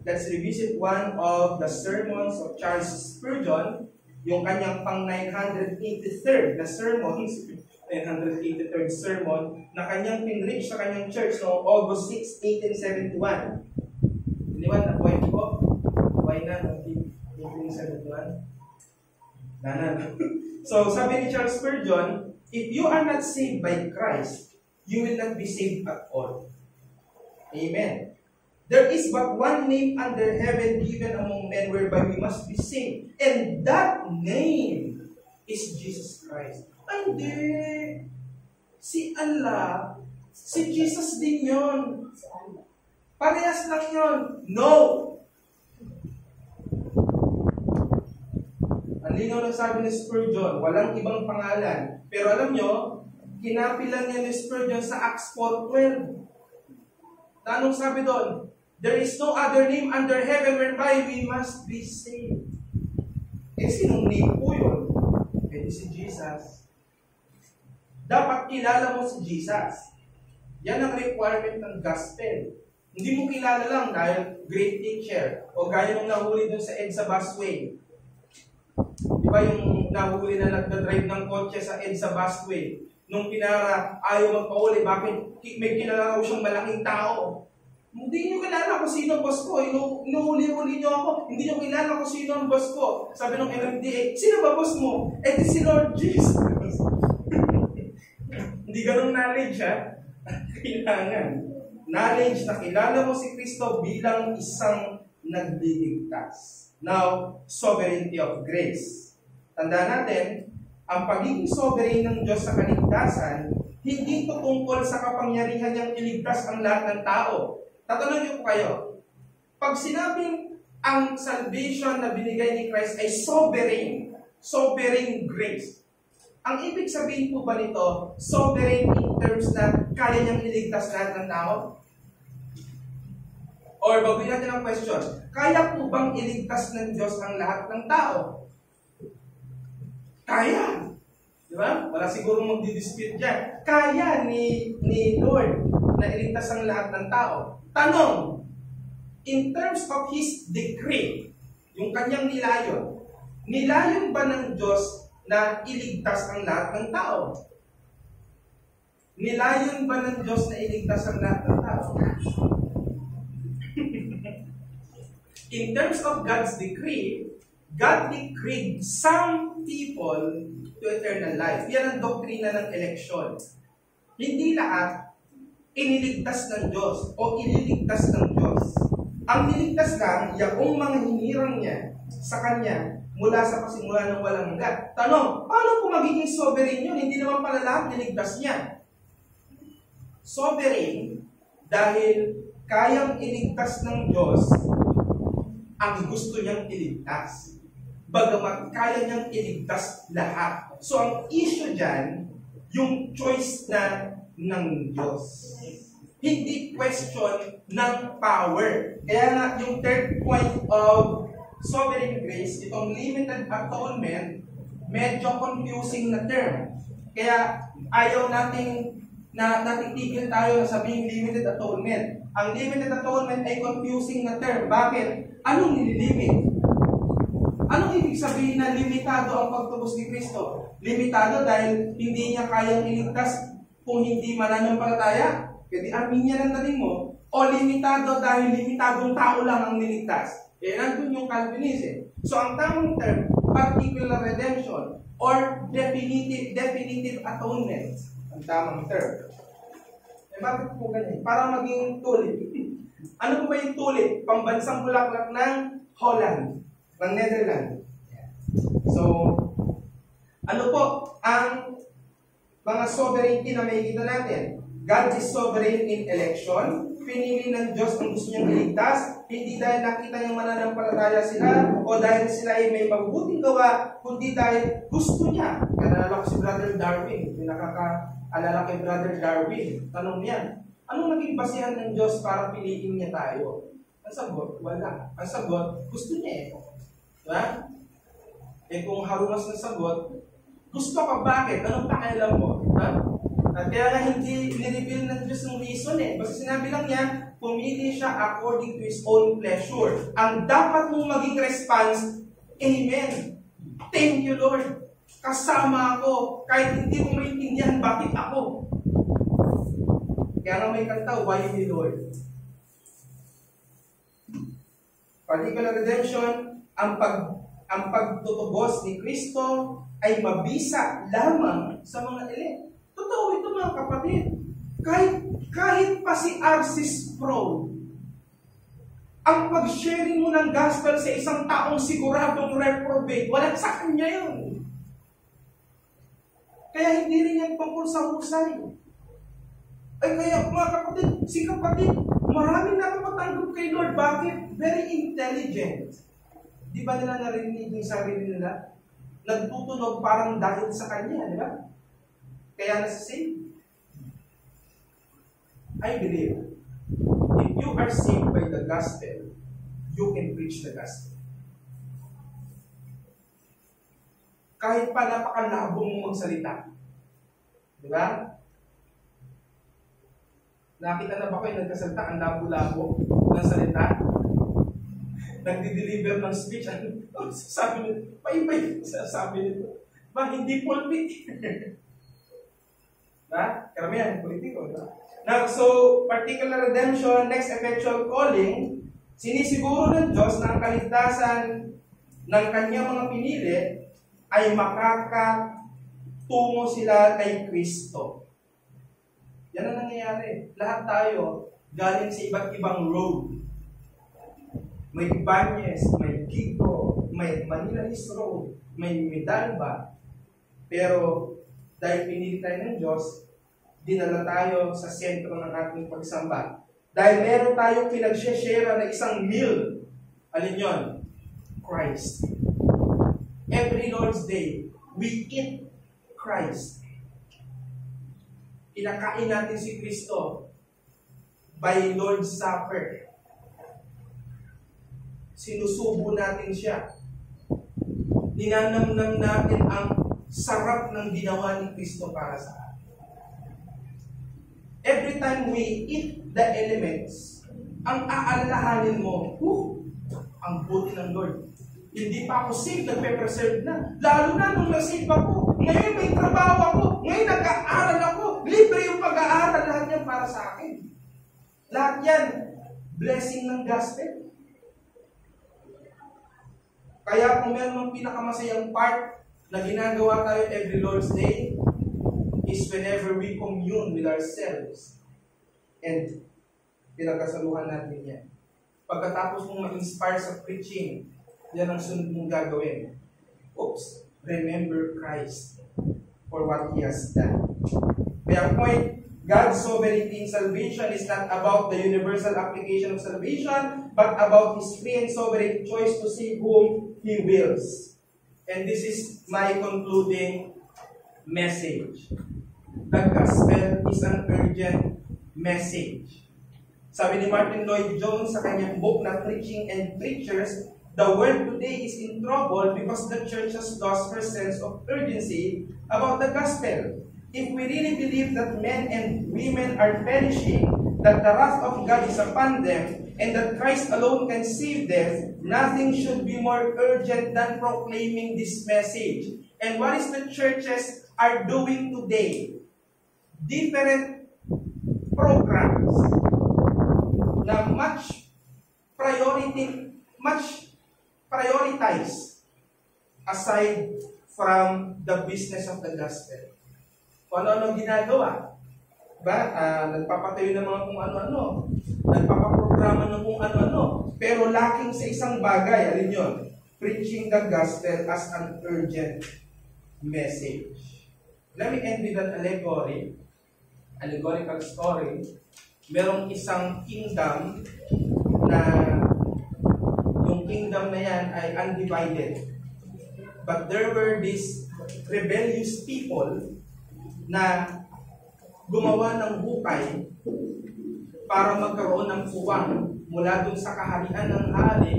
Let's revisit one of the sermons of Charles Spurgeon, yung kanyang pang 983rd na sermon, 983rd sermon, na kanyang pinreach sa kanyang church noong August 6, 1871. Iniwan na buhay ko? Buhay na noong 1871? Dana. So, sabi ni Charles Spurgeon, if you are not saved by Christ, you will not be saved at all. Amen. There is but one name under heaven given among men whereby we must be saved. And that name is Jesus Christ. Ay, hindi. Si Allah, si Jesus din yun. Parehas lang yun. No. Ang linaw ng sabi ni Spurgeon, walang ibang pangalan. Pero alam nyo, kinapilan niya ni Spurgeon sa Acts 4:12. Anong sabi doon? There is no other name under heaven whereby we must be saved. Sinong name po yun? Si Jesus. Dapat kilala mo si Jesus. Yan ang requirement ng gospel. Hindi mo kilala lang dahil great teacher o gaya nung nahuli dun sa EDSA busway. Di ba yung nahuli na nagdadrive ng kotse sa EDSA busway? Nung pinara, ayaw magpahuli, bakit may kilala ko siyang malaking tao? Hindi nyo kilala kung sino ang boss ko. Inuhuli-huli nyo ako. Hindi nyo kilala kung sino ang boss ko. Sabi ng MMDA, sino ba boss mo? Di si Lord Jesus. Hindi ganun knowledge, ha? Kailangan. Knowledge na kilala mo si Kristo bilang isang nagliligtas. Now, sovereignty of grace. Tandaan natin, ang pagiging sovereign ng Diyos sa kaligtasan, hindi ito tungkol sa kapangyarihan niyang iligtas ang lahat ng tao. Tatanungin ko kayo, pag sinabing ang salvation na binigay ni Christ ay sovereign grace, ang ibig sabihin po ba nito, sovereign in terms na kaya niyang iligtas lahat ng tao? Or baguhin natin ang question, kaya po bang iligtas ng Diyos ang lahat ng tao? Kaya. Di ba? Wala sigurong magdidispute dyan. Kaya ni Lord na iligtas ang lahat ng tao. Tanong, in terms of His decree, yung kanyang nilayon ba ng Diyos na iligtas ang lahat ng tao? Nilayon ba ng Diyos na iligtas ang lahat ng tao? In terms of God's decree, God decreed some people to eternal life. Yan ang doktrina ng eleksyon. Hindi lahat iniligtas ng Diyos o ililigtas ng Diyos. Ang niligtas lang, yung mga hinirang niya sa Kanya mula sa pasimula ng walang hanggan. Tanong, paano kung magiging sovereign yun? Hindi naman pala lahat niligtas niya. Sovereign dahil kayang iligtas ng Diyos ang gusto niyang iligtas. Bagamat kaya niyang iligtas lahat. So ang issue dyan, yung choice na ng Diyos. Hindi question ng power. Kaya nga yung third point of sovereign grace, itong limited atonement, medyo confusing na term. Kaya ayaw nating natitigil tayo na sabihing limited atonement. Ang limited atonement ay confusing na term. Bakit? Anong nililimit? Anong ibig sabihin na limitado ang pagtubos ni Kristo? Limitado dahil hindi niya kayang iligtas kung hindi mananampalataya? Pwede Arminian ang dating mo. O limitado dahil limitadong tao lang ang niligtas? Nandun yung Calvinism. So ang tamang term, particular redemption or definitive atonement. Ang tamang term. Bakit po ganyan? Para maging tulit. Ano po ba yung tulit? Pambansang bulaklak ng Holland, ng Netherlands. So, ano po ang mga sovereignty na makikita natin? God is sovereign in election. Pinili ng Diyos ang gusto niyang iligtas, hindi dahil nakita niyang mananampalataya sila o dahil sila ay may mabubuting gawa, kundi dahil gusto niya. Naalala ko si Brother Darwin, yung nakakaalala kay Brother Darwin. Tanong niya, anong naging basihan ng Diyos para piliin niya tayo? Ang sagot, wala. Ang sagot, gusto niya eh. Diba? Eh kung harumas na sagot, gusto ka bakit? Anong pakialam mo? Diba? At kaya nga hindi nireveal ng Diyos ng reason eh. Basta sinabi lang niya, pumili siya according to His own pleasure. Ang dapat mong maging response, Amen. Thank you, Lord. Kasama ako. Kahit hindi mo maintindihan bakit ako. Kaya nga may kanta, Why Me, Lord? Particular redemption, ang pagtutubos ni Kristo ay mabisa lamang sa mga elect. Totoo ito mga kapatid. Kahit pa si R.C. Sproul, ang pag-sharing mo ng gospel sa isang taong siguradong reprobate, wala sa kanya yun. Kaya hindi rin yan tungkol sa husay. Ay kaya mga kapatid, si kapatid, maraming nakapatanggap kay Lord. Bakit? Very intelligent. Di ba nila narinig yung sarili nila? Nagtutunog parang dahil sa kanya, di ba? Kaya nasa-save. I believe, if you are saved by the gospel, you can preach the gospel. Kahit pa napakalabo mong magsalita. Di ba? Nakita na ba kayo nagkasalita? Ang labo-labo ng salita? Nagdi-deliver ng speech. Sabi nito, pa-ibay. Sabi nito, ba, hindi pulpit. Na? Karamihan, politiko. Now, so, particular redemption, next effectual calling, sinisiguro ng Diyos na ang kaligtasan ng kanyang mga pinili ay makakatungo sila kay Kristo. Yan ang nangyayari. Lahat tayo galing sa iba't ibang road. May Ibanez, may Kiko, may Manila East Road, may Medalba. Pero dahil pinili tayo ng Diyos, dinala tayo sa sentro ng ating pagsamba. Dahil meron tayong pinag-share na isang meal. Alin yun? Christ. Every Lord's Day, we eat Christ. Kinakain natin si Kristo by Lord's Supper. Sinusubo natin siya. Ninanamnam natin ang sarap ng ginawa ni Kristo para sa atin. Every time we eat the elements, ang aalalahanin mo, ang buti ng Lord. Hindi pa ako saved, nagpe-preserve na. Lalo na nung nasave ako. Ngayon may trabaho ako. Ngayon nag-aaral ako. Libre yung pag-aaral. Lahat yan para sa akin. Lahat yan, blessing ng gospel. Kaya kung meron ng pinakamasayang part na ginagawa tayo every Lord's Day, is whenever we commune with ourselves and pinagkasaluhan natin yan. Pagkatapos mong ma-inspire sa preaching, yan ang sunod mong gagawin. Remember Christ for what He has done. Kaya point, God's sovereignty in salvation is not about the universal application of salvation, but about His free and sovereign choice to save whom He wills. And this is my concluding message. The gospel is an urgent message. Sabi ni Martin Lloyd-Jones sa kanyang book na Preaching and Preachers, the world today is in trouble because the church has lost her sense of urgency about the gospel. If we really believe that men and women are perishing, that the wrath of God is upon them, and that Christ alone can save them, nothing should be more urgent than proclaiming this message. And what is the churches are doing today? Different programs na much prioritize aside from the business of the gospel. Kung ano-ano ginagawa. Nagpapatayo ng mga kung ano-ano. Nagpapaprograma ng kung ano-ano. Pero lacking sa isang bagay. Alin yun? Preaching the gospel as an urgent message. Let me end with an allegorical story. Merong isang kingdom na yung kingdom na yan ay undivided. But there were these rebellious people na gumawa ng hukay para magkaroon ng puwang mula dun sa kaharian ng hari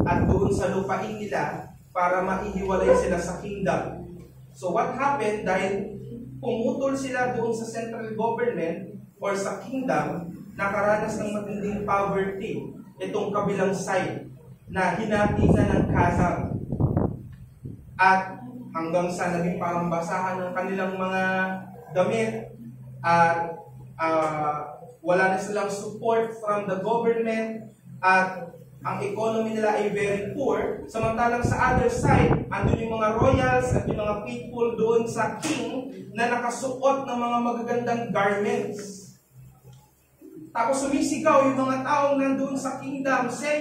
at doon sa lupain nila para maihiwalay sila sa kingdom. So what happened, dahil pumutol sila doon sa central government or sa kingdom, nakaranas ng matinding poverty itong kabilang side na hinati na ng chasm. At hanggang sa naging parang basahan ng kanilang mga damit at wala na silang support from the government at ang economy nila ay very poor. Samantalang sa other side, andun yung mga royals at yung mga people doon sa king na nakasuot ng mga magagandang garments. Tapos sumisigaw yung mga taong nandun sa kingdom saying,